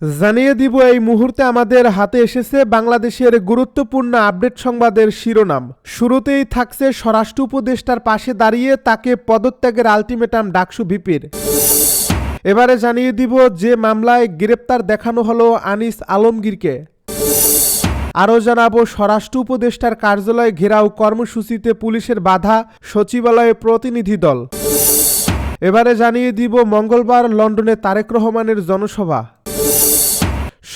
জানিয়ে দিব এই মুহূর্তে আমাদের হাতে এসেছে বাংলাদেশের গুরুত্বপূর্ণ আপডেট সংবাদের শিরোনাম। শুরুতেই থাকছে স্বরাষ্ট্র উপদেষ্টার পাশে দাঁড়িয়ে তাকে পদত্যাগের আলটিমেটাম ডাকসু ভিপির। এবারে জানিয়ে দিব যে মামলায় গ্রেপ্তার দেখানো হলো আনিস আলমগীরকে। আরও জানাবো স্বরাষ্ট্র উপদেষ্টার কার্যালয় ঘেরাও কর্মসূচিতে পুলিশের বাধা, সচিবালয়ে প্রতিনিধি দল। এবারে জানিয়ে দিব মঙ্গলবার লন্ডনে তারেক রহমানের জনসভা।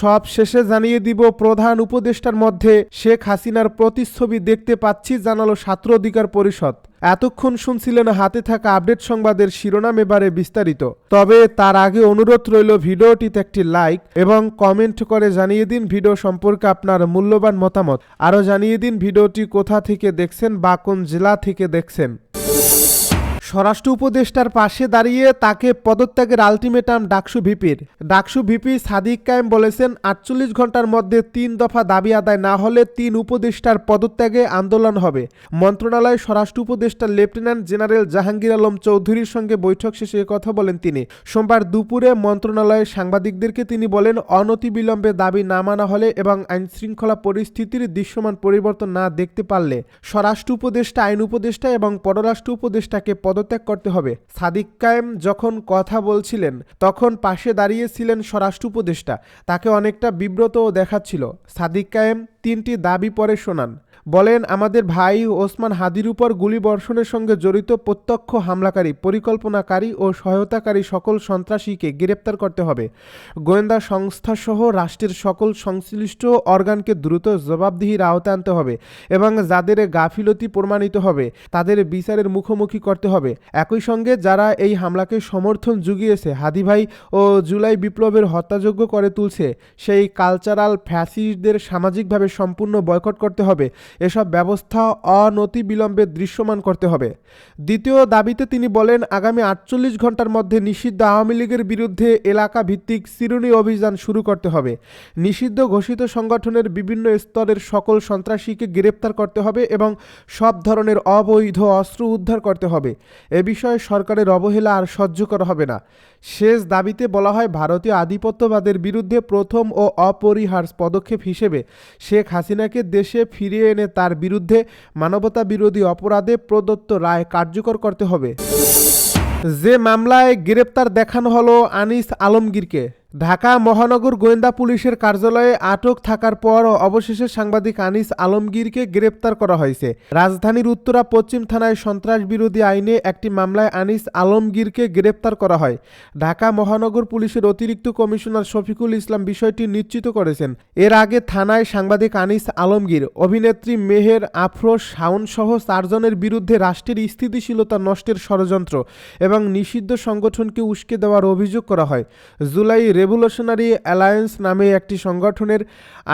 সব শেষে জানিয়ে দিব প্রধান উপদেষ্টার মধ্যে শেখ হাসিনার প্রতিচ্ছবি দেখতে পাচ্ছি জানালো ছাত্র অধিকার পরিষদ। এতক্ষণ শুনছিলেন হাতে থাকা আপডেট সংবাদের শিরোনাম, এবারে বিস্তারিত। তবে তার আগে অনুরোধ রইল ভিডিওটিতে একটি লাইক এবং কমেন্ট করে জানিয়ে দিন ভিডিও সম্পর্কে আপনার মূল্যবান মতামত। আরও জানিয়ে দিন ভিডিওটি কোথা থেকে দেখছেন বা কোন জেলা থেকে দেখছেন। স্বরাষ্ট্র উপদেষ্টার পাশে দাঁড়িয়ে তাকে পদত্যাগের আলটিমেটাম ডাকসু ভিপির। ডাকসু ভিপি সাদিক কায়েম বলেছেন 48 ঘন্টার মধ্যে 3 দফা দাবি আদায় না হলে 3 উপদেষ্টার পদত্যাগে আন্দোলন হবে। মন্ত্রণালয়ে স্বরাষ্ট্র উপদেষ্টা লেফটেন্যান্ট জেনারেল জাহাঙ্গীর আলম চৌধুরীর সঙ্গে বৈঠক শেষে কথা বলেন তিনি। সোমবার দুপুরে মন্ত্রণালয়ে সাংবাদিকদেরকে তিনি বলেন, অনতিবিলম্বে দাবি না মানা হলে এবং আইনশৃঙ্খলা পরিস্থিতির দৃশ্যমান পরিবর্তন না দেখতে পারলে স্বরাষ্ট্র উপদেষ্টা, আইন উপদেষ্টা এবং পররাষ্ট্র উপদেষ্টাকে পদত্যাগ করতে হবে। সাদিক কায়েম যখন কথা বলছিলেন তখন পাশে দাঁড়িয়েছিলেন স্বরাষ্ট্র উপদেষ্টা, তাকে অনেকটা বিব্রতও দেখাচ্ছিল। সাদিক কায়েম 3টি দাবি পরে শোনান। বলেন, আমাদের ভাই ওসমান হাদির উপর গুলিবর্ষণের সঙ্গে জড়িত প্রত্যক্ষ হামলাকারী, পরিকল্পনাকারী ও সহায়তাকারী সকল সন্ত্রাসীকে গ্রেপ্তার করতে হবে। গোয়েন্দা সংস্থাসহ রাষ্ট্রের সকল সংশ্লিষ্ট অর্গানকে দ্রুত জবাবদিহির আওতায় আনতে হবে এবং যাদের গাফিলতি প্রমাণিত হবে তাদের বিচারের মুখোমুখি করতে হবে। একই সঙ্গে যারা এই হামলাকে সমর্থন জুগিয়েছে, হাদি ভাই ও জুলাই বিপ্লবের হত্যাযোগ্য করে তুলছে, সেই কালচারাল ফ্যাসিস্টদের সামাজিকভাবে সম্পূর্ণ বয়কট করতে হবে। এসব ব্যবস্থা অনতিবিলম্বে দৃশ্যমান করতে হবে। দ্বিতীয় দাবিতে তিনি বলেন, আগামী 48 ঘন্টার মধ্যে নিষিদ্ধ আওয়ামী লীগের বিরুদ্ধে এলাকা ভিত্তিক চিরুনি অভিযান শুরু করতে হবে। নিষিদ্ধ ঘোষিত সংগঠনের বিভিন্ন স্তরের সকল সন্ত্রাসীকে গ্রেপ্তার করতে হবে এবং সব ধরনের অবৈধ অস্ত্র উদ্ধার করতে হবে। এ বিষয়ে সরকারের অবহেলা আর সহ্য করা হবে না। শেষ দাবিতে বলা হয়, ভারতীয় আধিপত্যবাদের বিরুদ্ধে প্রথম ও অপরিহার্য পদক্ষেপ হিসেবে শেখ হাসিনাকে দেশে ফিরিয়ে এনে তার বিরুদ্ধে মানবতা বিরোধী অপরাধে প্রদত্ত রায় কার্যকর করতে হবে। যে মামলায় গ্রেপ্তার দেখানো হলো আনিস আলমগীরকে। ঢাকা মহানগর গোয়েন্দা পুলিশের কার্যালয়ে আটক থাকার পর অবশেষে সাংবাদিক আনিস আলমগীরকে গ্রেপ্তার করা হয়েছে। রাজধানীর উত্তরা পশ্চিম থানায় সন্ত্রাস বিরোধী আইনে একটি মামলায় আনিস আলমগীরকে গ্রেপ্তার করা হয়। ঢাকা মহানগর পুলিশের অতিরিক্ত কমিশনার শফিকুল ইসলাম বিষয়টি নিশ্চিত করেছেন। এর আগে থানায় সাংবাদিক আনিস আলমগীর, অভিনেত্রী মেহের আফরোজ শাওন সহ 4 জনের বিরুদ্ধে রাষ্ট্রের স্থিতিশীলতা নষ্টের ষড়যন্ত্র এবং নিষিদ্ধ সংগঠনকে উস্কে দেওয়ার অভিযোগ করা হয়। জুলাই রেভলিউশনারি অ্যালায়েন্স নামে একটি সংগঠনের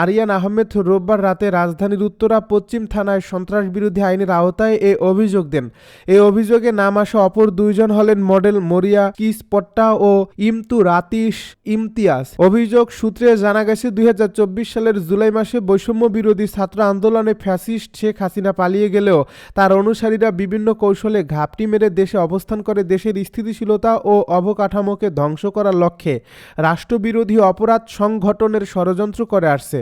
আরিয়ান আহমেদ রোববার রাতে রাজধানীর উত্তরা পশ্চিম থানায় সন্ত্রাস বিরোধী আইনের আওতায় এ অভিযোগ দেন। এই অভিযোগে নাম আসা অপর 2 জন হলেন মডেল মরিয়া কিসপট্টা ও ইমতু রাতিশ ইমতিয়াজ। অভিযোগ সূত্রে জানা গেছে 2024 সালের জুলাই মাসে বৈষম্য বিরোধী ছাত্র আন্দোলনে ফ্যাসিস্ট শেখ হাসিনা পালিয়ে গেলেও তার অনুসারীরা বিভিন্ন কৌশলে ঘাপটি মেরে দেশে অবস্থান করে দেশের স্থিতিশীলতা ও অবকাঠামোকে ধ্বংস করার লক্ষ্যে রাষ্ট্রবিরোধী অপরাধ সংগঠনের ষড়যন্ত্র করে আসছে।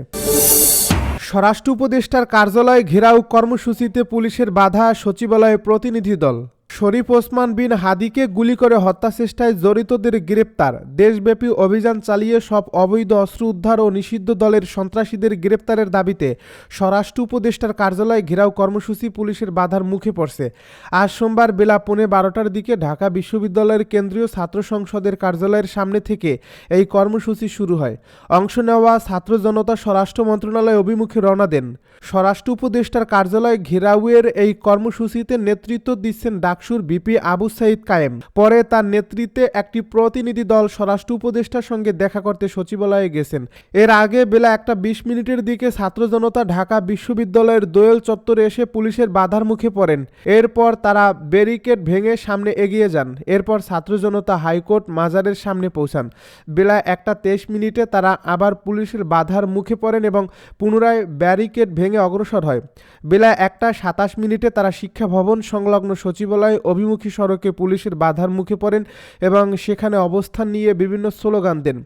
স্বরাষ্ট্র উপদেষ্টার কার্যালয় ঘেরাও কর্মসূচিতে পুলিশের বাধা, সচিবালয়ে প্রতিনিধি দল। শরীফ ওসমান বিন হাদিকে গুলি করে হত্যাচেষ্টায় জড়িতদের গ্রেপ্তার। দেশব্যাপী অভিযান চালিয়ে সব অবৈধ অস্ত্র উদ্ধার ও নিষিদ্ধ দলের সন্ত্রাসীদের গ্রেপ্তারের দাবিতে স্বরাষ্ট্র উপদেষ্টার কার্যালয় ঘেরাও কর্মসূচি পুলিশের বাধার মুখে পড়ছে। আজ সোমবার বেলা 12:15টার দিকে ঢাকা বিশ্ববিদ্যালয়ের কেন্দ্রীয় ছাত্র সংসদের কার্যালয়ের সামনে থেকে এই কর্মসূচি শুরু হয়। অংশ নেওয়া ছাত্র জনতা স্বরাষ্ট্র মন্ত্রণালয় অভিমুখে রওনা দেন। স্বরাষ্ট্র উপদেষ্টার কার্যালয় ঘেরাওয়ের এই কর্মসূচিতে নেতৃত্ব দিচ্ছেন ডাকসুর ভিপি আবু সাইদ কায়েম। পরে তার নেতৃত্বে একটি প্রতিনিধি দল স্বরাষ্ট্র উপদেষ্টার সঙ্গে দেখা করতে সচিবালয়ে গেছেন। এর আগে বেলা 1:20 দিকে ছাত্র জনতা ঢাকা বিশ্ববিদ্যালয়ের দোয়েল চত্বরে এসে পুলিশের বাধার মুখে পড়েন। এরপর তারা ব্যারিকেড ভেঙে সামনে এগিয়ে যান। এরপর ছাত্র জনতা হাইকোর্ট মাজারের সামনে পৌঁছান। বেলা 1:23 তারা আবার পুলিশের বাধার মুখে পড়েন এবং পুনরায় ব্যারিকেড ভেঙে অগ্রসর হয়। বেলা 1:27 তারা শিক্ষা ভবন সংলগ্ন সচিবালয়ে সময় অভিমুখী সড়কে পুলিশের বাধার মুখে পড়েন এবং সেখানে অবস্থান নিয়ে বিভিন্ন স্লোগান দেন।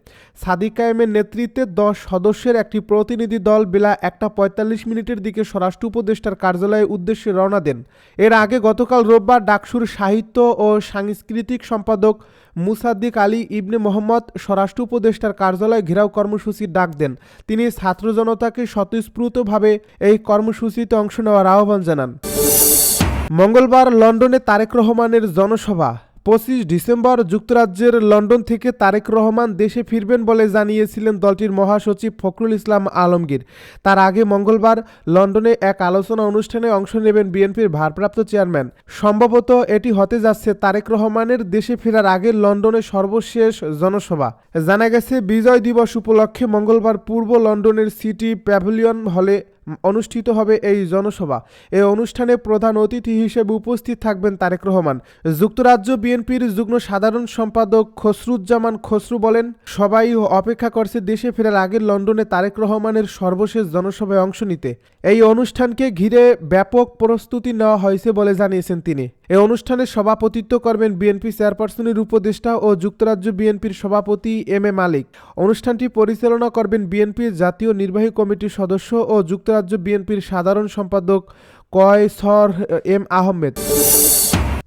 সাদিক কায়েমের নেতৃত্বে 10 সদস্যের একটি প্রতিনিধি দল বেলা 1:45 দিকে স্বরাষ্ট্র উপদেষ্টার কার্যালয়ের উদ্দেশ্যে রওনা দেন। এর আগে গতকাল রোববার ডাকসুর সাহিত্য ও সাংস্কৃতিক সম্পাদক মুসাদ্দিক আলী ইবনে মোহাম্মদ স্বরাষ্ট্র উপদেষ্টার কার্যালয় ঘেরাও কর্মসূচির ডাক দেন। তিনি ছাত্র জনতাকে স্বতঃস্ফূর্তভাবে এই কর্মসূচিতে অংশ নেওয়ার আহ্বান জানান। মঙ্গলবার লন্ডনে তারেক রহমানের জনসভা। 25 ডিসেম্বর যুক্তরাজ্যের লন্ডন থেকে তারেক রহমান দেশে ফিরবেন বলে জানিয়েছিলেন দলটির মহাসচিব ফখরুল ইসলাম আলমগীর। তার আগে মঙ্গলবার লন্ডনে এক আলোচনা অনুষ্ঠানে অংশ নেবেন বিএনপির ভারপ্রাপ্ত চেয়ারম্যান। সম্ভবত এটি হতে যাচ্ছে তারেক রহমানের দেশে ফেরার আগে লন্ডনের সর্বশেষ জনসভা। জানা গেছে বিজয় দিবস উপলক্ষে মঙ্গলবার পূর্ব লন্ডনের সিটি প্যাভিলিয়ন হলে অনুষ্ঠিত হবে এই জনসভা। এই অনুষ্ঠানে প্রধান অতিথি হিসেবে উপস্থিত থাকবেন তারেক রহমান। যুক্তরাজ্য বিএনপির যুগ্ম সাধারণ সম্পাদক খসরুজ্জামান খসরু বলেন, সবাই অপেক্ষা করছে দেশে ফেরার আগে লন্ডনে তারেক রহমানের সর্বশেষ জনসভায় অংশ নিতে। এই অনুষ্ঠানকে ঘিরে ব্যাপক প্রস্তুতি নেওয়া হয়েছে বলে জানিয়েছেন তিনি। এই অনুষ্ঠানে সভাপতিত্ব করবেন বিএনপি চেয়ারপারসনের উপদেষ্টা ও যুক্তরাজ্য বিএনপির সভাপতি এম এ মালিক। অনুষ্ঠানটি পরিচালনা করবেন বিএনপির জাতীয় নির্বাহী কমিটির সদস্য ও যুক্তরাজ্য বিএনপির সাধারণ সম্পাদক কয়সর এম আহমেদ।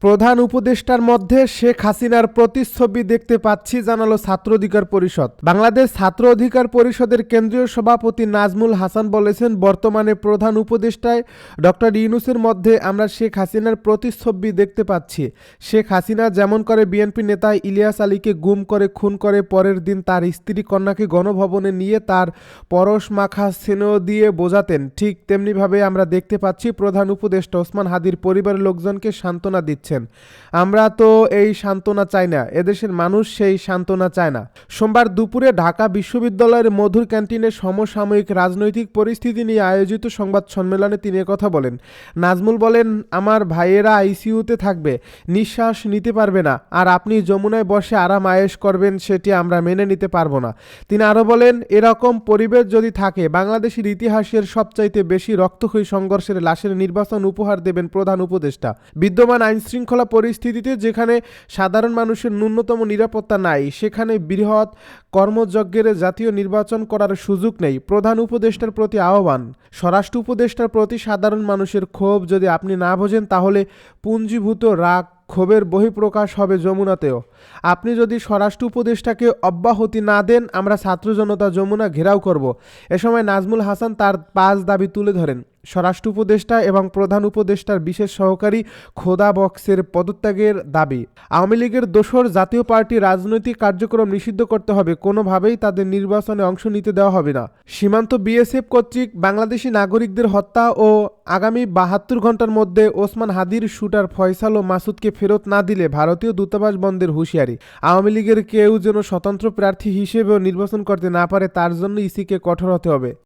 প্রধান উপদেষ্টার মধ্যে শেখ হাসিনার প্রতিচ্ছবি দেখতে পাচ্ছি জানালো ছাত্র অধিকার পরিষদ। বাংলাদেশ ছাত্র অধিকার পরিষদের কেন্দ্রীয় সভাপতি নাজমুল হাসান বলেছেন, বর্তমানে প্রধান উপদেষ্টায় ডক্টর ইউনূসের মধ্যে আমরা শেখ হাসিনার প্রতিচ্ছবি দেখতে পাচ্ছি। শেখ হাসিনা যেমন করে বিএনপি নেতা ইলিয়াস আলীকে গুম করে খুন করে পরের দিন তার স্ত্রী কন্যাকে গণভবনে নিয়ে তার পরশ মাখা স্নেহ দিয়ে বোঝাতেন, ঠিক তেমনিভাবে আমরা দেখতে পাচ্ছি প্রধান উপদেষ্টা ওসমান হাদির পরিবারের লোকজনকে সান্ত্বনা দিচ্ছে। আমরা তো এই সান্ত্বনা চাই না, এদেশের মানুষ সেই সান্ত্বনা চায় না। সোমবার দুপুরে ঢাকা বিশ্ববিদ্যালয়ের মধুর ক্যান্টিনে সমসাময়িক রাজনৈতিক পরিস্থিতি নিয়ে আয়োজিত সংবাদ সম্মেলনে তিনি কথা বলেন। নাজমুল বলেন, আমার ভাইয়েরা আইসিইউতে থাকবে, নিঃশ্বাস নিতে পারবে না, আর আপনি যমুনায় বসে আরাম আয়েশ করবেন, সেটি আমরা মেনে নিতে পারবো না। তিনি আরও বলেন, এরকম পরিবেশ যদি থাকে বাংলাদেশের ইতিহাসের সবচাইতে বেশি রক্তক্ষয়ী সংঘর্ষের লাশের নির্বাচন উপহার দেবেন প্রধান উপদেষ্টা। বিদ্যমান আইন শৃঙ্খলা পরিস্থিতিতে যেখানে সাধারণ মানুষের ন্যূনতম নিরাপত্তা নাই, সেখানে বৃহৎ কর্মযজ্ঞের জাতীয় নির্বাচন করার সুযোগ নেই। প্রধান উপদেষ্টার প্রতি আহ্বান, স্বরাষ্ট্র উপদেষ্টার প্রতি সাধারণ মানুষের ক্ষোভ যদি আপনি না বোঝেন তাহলে পুঞ্জীভূত রাগ ক্ষোভের বহিঃপ্রকাশ হবে যমুনাতেও। আপনি যদি স্বরাষ্ট্র উপদেষ্টাকে অব্যাহতি না দেন আমরা ছাত্র জনতা যমুনা ঘেরাও করব। এ সময় নাজমুল হাসান তার 5 দাবি তুলে ধরেন। স্বরাষ্ট্র উপদেষ্টা এবং প্রধান উপদেষ্টার বিশেষ সহকারী খোদা বক্সের পদত্যাগের দাবি। আওয়ামী লীগের দোসর জাতীয় পার্টি রাজনৈতিক কার্যক্রম নিষিদ্ধ করতে হবে, কোনোভাবেই তাদের নির্বাচনে অংশ নিতে দেওয়া হবে না। সীমান্ত বিএসএফ কর্তৃক বাংলাদেশি নাগরিকদের হত্যা ও আগামী 72 ঘন্টার মধ্যে ওসমান হাদির শুটার ফয়সাল ও মাসুদকে ফেরত না দিলে ভারতীয় দূতাবাস বন্ধের হুঁশিয়ারি। আওয়ামী লীগের কেউ যেন স্বতন্ত্র প্রার্থী হিসেবেও নির্বাচন করতে না পারে তার জন্য ইসিকে কঠোর হতে হবে।